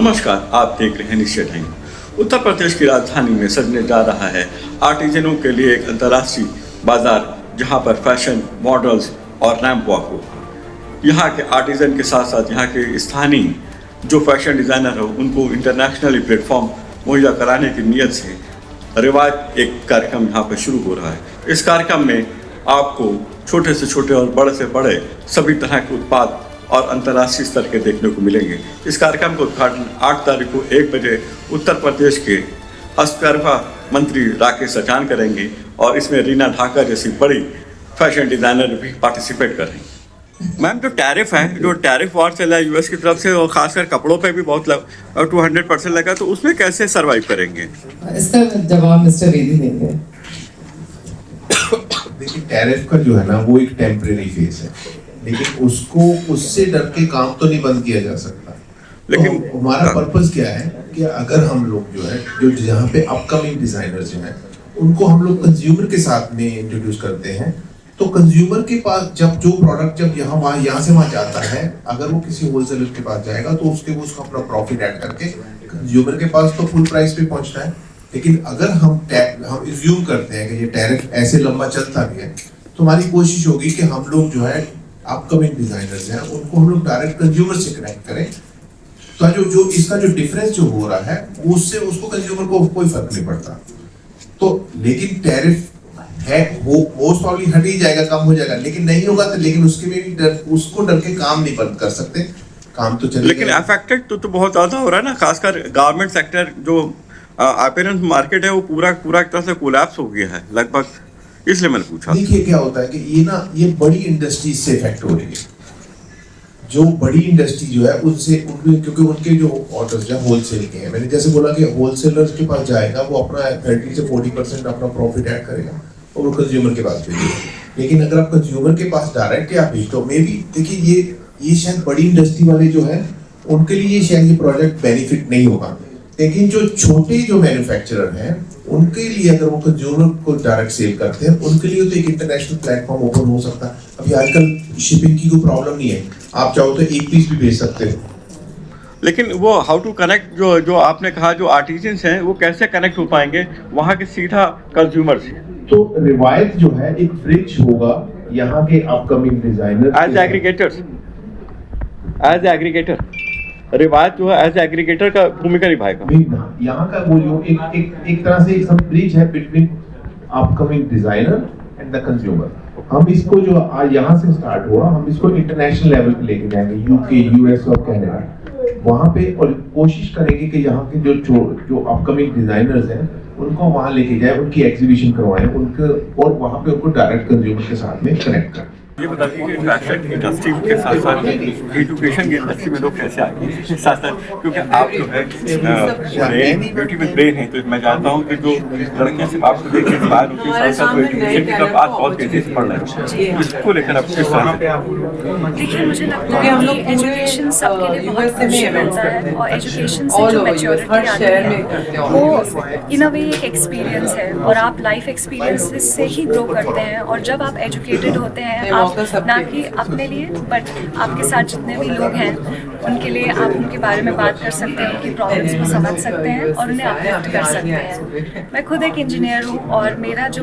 नमस्कार, आप देख रहे हैं निश्चय टाइम। उत्तर प्रदेश की राजधानी में सजने जा रहा है आर्टिजनों के लिए एक अंतर्राष्ट्रीय बाजार, जहां पर फैशन, मॉडल्स और रैंप वॉक हो। यहाँ के आर्टिजन के साथ साथ यहाँ के स्थानीय जो फैशन डिज़ाइनर हो, उनको इंटरनेशनली प्लेटफॉर्म मुहैया कराने की नीयत से रिवाज एक कार्यक्रम यहाँ पर शुरू हो रहा है। इस कार्यक्रम में आपको छोटे से छोटे और बड़े से बड़े सभी तरह के उत्पाद और अंतर्राष्ट्रीय स्तर के देखने को मिलेंगे। इस कार्यक्रम का उद्घाटन 8 तारीख को 1 बजे उत्तर प्रदेश के हस्तकरघा मंत्री राकेश सचान करेंगे और इसमें रीना ढाका जैसी बड़ी फैशन डिज़ाइनर भी पार्टिसिपेट करेंगे। मैम, जो टैरिफ वॉर चला है यूएस की तरफ से, और खासकर कपड़ों पे भी बहुत 200% लगा, तो उसमें कैसे सर्वाइव करेंगे? इसका जवाब मिस्टर रेड्डी देंगे। देखिए, टैरिफ का जो है ना, वो एक टेम्परेरी फेज है, लेकिन उससे डर के काम तो नहीं बंद किया जा सकता। लेकिन तो हमारा पर्पस क्या है कि अगर हम लोग जो है, जो जहाँ पे अपकमिंग डिजाइनर्स जो हैं, उनको हम लोग कंज्यूमर के साथ में इंट्रोड्यूस करते हैं, तो कंज्यूमर के पास जब जो प्रोडक्ट जब यहाँ से वहाँ जाता है, अगर वो किसी होलसेलर के पास जाएगा तो उसको अपना प्रॉफिट ऐड करके कंज्यूमर के पास तो फुल प्राइस पे पहुंचना है। लेकिन अगर हम अज्यूम करते हैं कि ये टैरिफ ऐसे लंबा चलता भी है, तो हमारी कोशिश होगी कि हम लोग जो है अपकमिंग डिजाइनर्स हैं, उनको हम लोग डायरेक्ट कंज्यूमर से कनेक्ट करें, तो जो इसका जो डिफरेंस जो हो रहा है उससे उसको कंज्यूमर को कोई फर्क नहीं पड़ता। तो लेकिन टैरिफ है वो मोस्ट प्रॉब्ली हट ही जाएगा, कम हो जाएगा, लेकिन नहीं होगा तो लेकिन उसके में भी उसको डर के काम नहीं बंद कर सकते, काम तो चलेगा। लेकिन अफेक्टेड तो बहुत ज्यादा हो रहा है ना, खासकर गारमेंट सेक्टर जो अपीयरेंस मार्केट है वो पूरा एक तरह से कोलैप्स हो गया है लगभग, इसलिए मैंने पूछा। देखिए क्या होता है कि ये बड़ी इंडस्ट्रीज से इफेक्ट हो रही है। जो बड़ी इंडस्ट्री जो है क्योंकि उनके जो ऑर्डर्स हैं होलसेल के हैं, मैंने जैसे बोला कि होलसेलर्स के पास जाएगा, वो अपना 30 से 40% अपना प्रॉफिट ऐड करेगा और वो कंज्यूमर के पास भेजेगा। लेकिन अगर आप कंज्यूमर के पास डायरेक्ट आप भेजते हो, मे बी देखिए ये शायद बड़ी इंडस्ट्री वाले जो है उनके लिए शायद ये प्रोजेक्ट बेनिफिट नहीं होगा, लेकिन जो छोटे जो मैन्युफैक्चरर हैं उनके लिए अगर वो कंज्यूमर को डायरेक्ट सेल करते हैं, उनके लिए तो एक इंटरनेशनल प्लेटफॉर्म ओपन हो सकता है। अभी आजकल शिपिंग की कोई प्रॉब्लम नहीं है, आप चाहो तो एक पीस भी भेज सकते हो। लेकिन वो हाउ टू कनेक्ट, जो आपने कहा जो आर्टिजन्स हैं वो कैसे कनेक्ट हो पाएंगे वहाँ के सीधा कंज्यूमर से? तो रिवायत जो है एक फ्रिज होगा यहाँ के अपकमिंग डिजाइनर एज एग्रीगेटर रिवायत जो है एज एग्रीगेटर का भूमिका निभाएगा। यहाँ का वो जो एक तरह से सब ब्रिज है between upcoming designer and the consumer. हम इसको जो आज यहाँ से स्टार्ट हुआ, हम इसको इंटरनेशनल लेवल पे लेके जाएंगे, यूके, यूएस और कनाडा, वहाँ पे, और कोशिश करेंगे कि यहाँ के जो अपकमिंग डिजाइनर्स हैं उनको वहाँ लेके जाए, उनकी एग्जीबिशन करवाएं, और वहाँ पे उनको डायरेक्ट कंज्यूमर के साथ में कनेक्ट करें। ये बताइए कि फैशन इंडस्ट्री के साथ साथ एजुकेशन की इंडस्ट्री में लोग कैसे आएंगे साथ साथ, क्योंकि आप जो है ब्यूटी विद ब्रेन है, तो मैं जानता हूँ कि जो लड़कियां सिर्फ आपको देख के इंस्पायर होती है, साथ साथ एजुकेशन की तरफ आज बहुत तेजी से बढ़ रहे हैं, इसको लेकर आप किस तरह से? देखिए, मुझे लगता है कि एजुकेशन सबके लिए बहुत क्रूशियल होता है, और एजुकेशन से जो मैच्योरिटी आती है वो इन अ वे एक एक्सपीरियंस है, और आप लाइफ एक्सपीरियंसेस से ही ग्रो करते हैं। और जब आप एजुकेटेड होते हैं, आप ना कि अपने लिए बट आपके साथ जितने भी लोग हैं उनके लिए, आप उनके बारे में बात कर सकते हैं, उनकी प्रॉब्लम्स को समझ सकते हैं और उन्हें अपलिफ्ट कर सकते हैं। मैं खुद एक इंजीनियर हूँ, और मेरा जो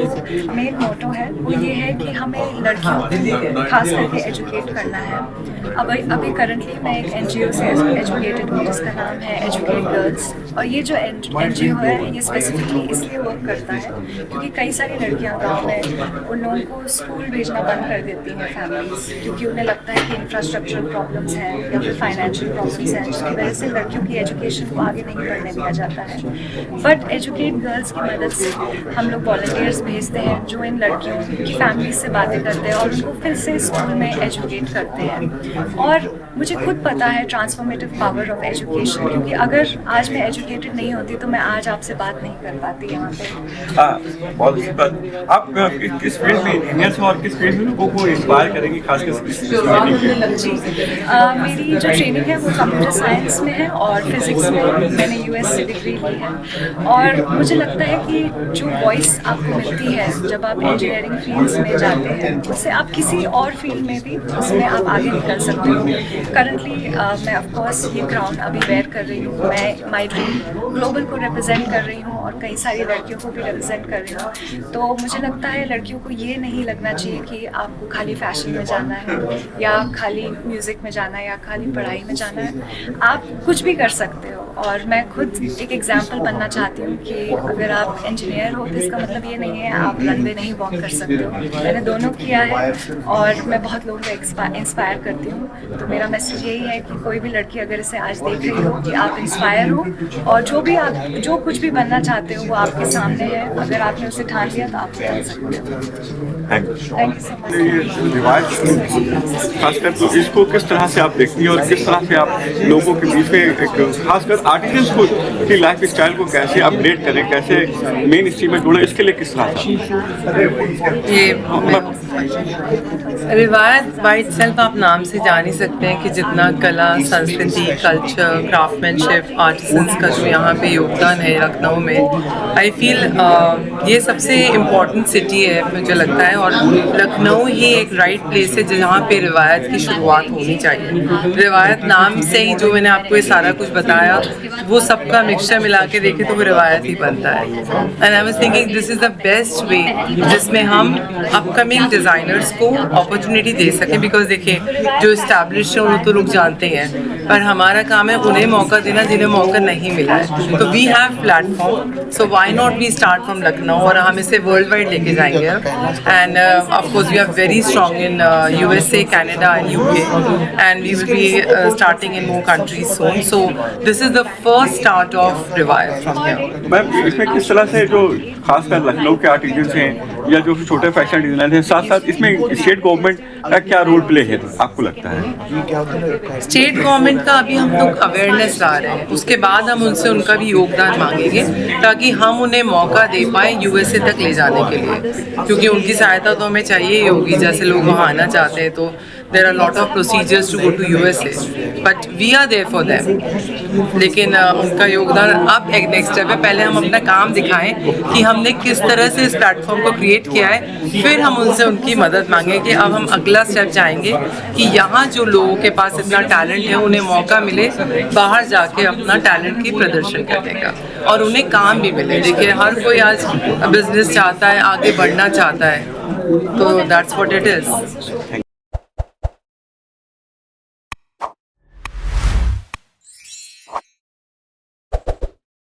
मेन मोटो है वो ये है कि हमें लड़कियों को खास करके एजुकेट करना है। अभी करंटली मैं एक NGO से एजुकेटेड हूँ जिसका नाम है एजुकेट गर्ल्स, और ये जो NGO है ये स्पेसिफिकली इसलिए वर्क करता है क्योंकि कई सारी लड़कियाँ गाँव में उन लोगों को स्कूल भेजना बंद कर देती हैं फैमिलीज, क्योंकि उन्हें लगता है कि इंफ्रास्ट्रक्चरल प्रॉब्लम्स हैं या फिर फाइनेंशियल प्रॉब्लम्स हैं, जिसकी वजह से लड़कियों की एजुकेशन को आगे नहीं बढ़ने दिया जाता है। बट एजुकेट गर्ल्स की मदद से हम लोग वॉलंटियर्स भेजते हैं जो इन लड़कियों की फैमिली से बातें करते हैं और उनको फिर से स्कूल में एजुकेट करते हैं। और मुझे खुद पता है ट्रांसफॉर्मेटिव पावर ऑफ एजुकेशन, क्योंकि अगर आज मैं एजुकेटेड नहीं होती तो मैं आज आपसे बात नहीं कर पाती यहाँ पे। बहुत अच्छी बात। आप किस फील्ड में इंजीनियर हो और किस फील्ड में लोगों को इंस्पायर करेंगे, खासकर जी, मेरी जो ट्रेनिंग है वो कंप्यूटर साइंस में है और फिजिक्स में मैंने US से डिग्री ली है। और मुझे लगता है कि जो वॉइस आपको मिलती है जब आप इंजीनियरिंग फील्ड्स में जाते हैं, उससे आप किसी और फील्ड में भी उसमें आप आगे निकल सकते हो। करंटली मैं ऑफ कोर्स ये क्राउन अभी वेयर कर रही हूँ। मैं माय ड्रीम ग्लोबल को रिप्रेजेंट कर रही हूँ और कई सारी लड़कियों को भी रिप्रेजेंट कर रही हूँ। तो मुझे लगता है लड़कियों को ये नहीं लगना चाहिए कि आपको खाली फैशन में जाना है या खाली म्यूज़िक में जाना है या खाली पढ़ाई में जाना है। आप कुछ भी कर सकते हो और मैं खुद एक एग्जाम्पल बनना चाहती हूँ कि अगर आप इंजीनियर हो तो इसका मतलब ये नहीं है आप रनवे नहीं वॉक कर सकते हो। मैंने दोनों किया है और मैं बहुत लोगों को इंस्पायर करती हूँ। तो मेरा मैसेज यही है कि कोई भी लड़की अगर इसे आज देख रही हो कि आप इंस्पायर हो और जो कुछ भी बनना चाहते हो वो आपके सामने है। अगर आपने उसे ठान लिया तो आप बन सकते हो। Thank you so much. रिवाज खासकर तो इसको किस तरह से आप देखती हैं और किस तरह से आप लोगों के बीच में एक खासकर आर्टिजन्स को की लाइफ स्टाइल को कैसे अपडेट करें, कैसे मेन स्ट्रीम में जोड़ें, इसके लिए किस तरह से ये रिवायत बाय इटसेल्फ आप नाम से जान ही सकते हैं कि जितना कला, संस्कृति, कल्चर, क्राफ्टमैनशिप, आर्टिसंस का जो यहाँ पे योगदान है लखनऊ में, आई फील ये सबसे इम्पोर्टेंट सिटी है मुझे लगता है। और लखनऊ ही एक राइट प्लेस है जहाँ पे रिवायत की शुरुआत होनी चाहिए। रिवायत नाम से ही जो मैंने आपको ये सारा कुछ बताया वो सबका मिक्सचर मिला के देखे तो वो रिवायत ही बनता है। And I was thinking this is the best way जिसमें हम अपकमिंग डिज़ाइनर्स को अपॉर्चुनिटी दे सकें। बिकॉज देखिए जो इस्टेब्लिश है उन्हें तो लोग जानते हैं, पर हमारा काम है उन्हें मौका देना जिन्हें मौका नहीं मिला है। तो we have platform, so why not we start from Lucknow और हम इसे वर्ल्ड वाइड लेके जाएंगे। And of course we are very strong in USA, Canada and UK, and we will be starting in more countries soon. So this is the first start of Revive from here. Ma'am इसमें किस तरह से जो खासकर लखनऊ के artisans हैं या जो छोटे फैशन डिजाइनर हैं, साथ साथ इसमें स्टेट गवर्नमेंट का क्या रोल प्ले है आपको लगता है? स्टेट गवर्नमेंट का अभी हम लोग अवेयरनेस ला रहे हैं, उसके बाद हम उनसे उनका भी योगदान मांगेंगे ताकि हम उन्हें मौका दे पाए USA तक ले जाने के लिए, क्योंकि उनकी सहायता तो हमें चाहिए ही होगी। जैसे लोग वहाँ आना चाहते हैं तो there are lot of procedures to go to USA, but we are there for them. लेकिन उनका योगदान अब एक नेक्स्ट स्टेप है। पहले हम अपना काम दिखाएं कि हमने किस तरह से इस प्लेटफॉर्म को क्रिएट किया है, फिर हम उनसे उनकी मदद मांगें कि अब हम अगला स्टेप जाएंगे कि यहाँ जो लोगों के पास इतना टैलेंट है उन्हें मौका मिले बाहर जाके अपना टैलेंट की प्रदर्शन करने का और उन्हें काम भी मिले। देखिए हर कोई आज बिजनेस चाहता है, आगे बढ़ना चाहता है, तो दैट्स व्हाट इट इज़।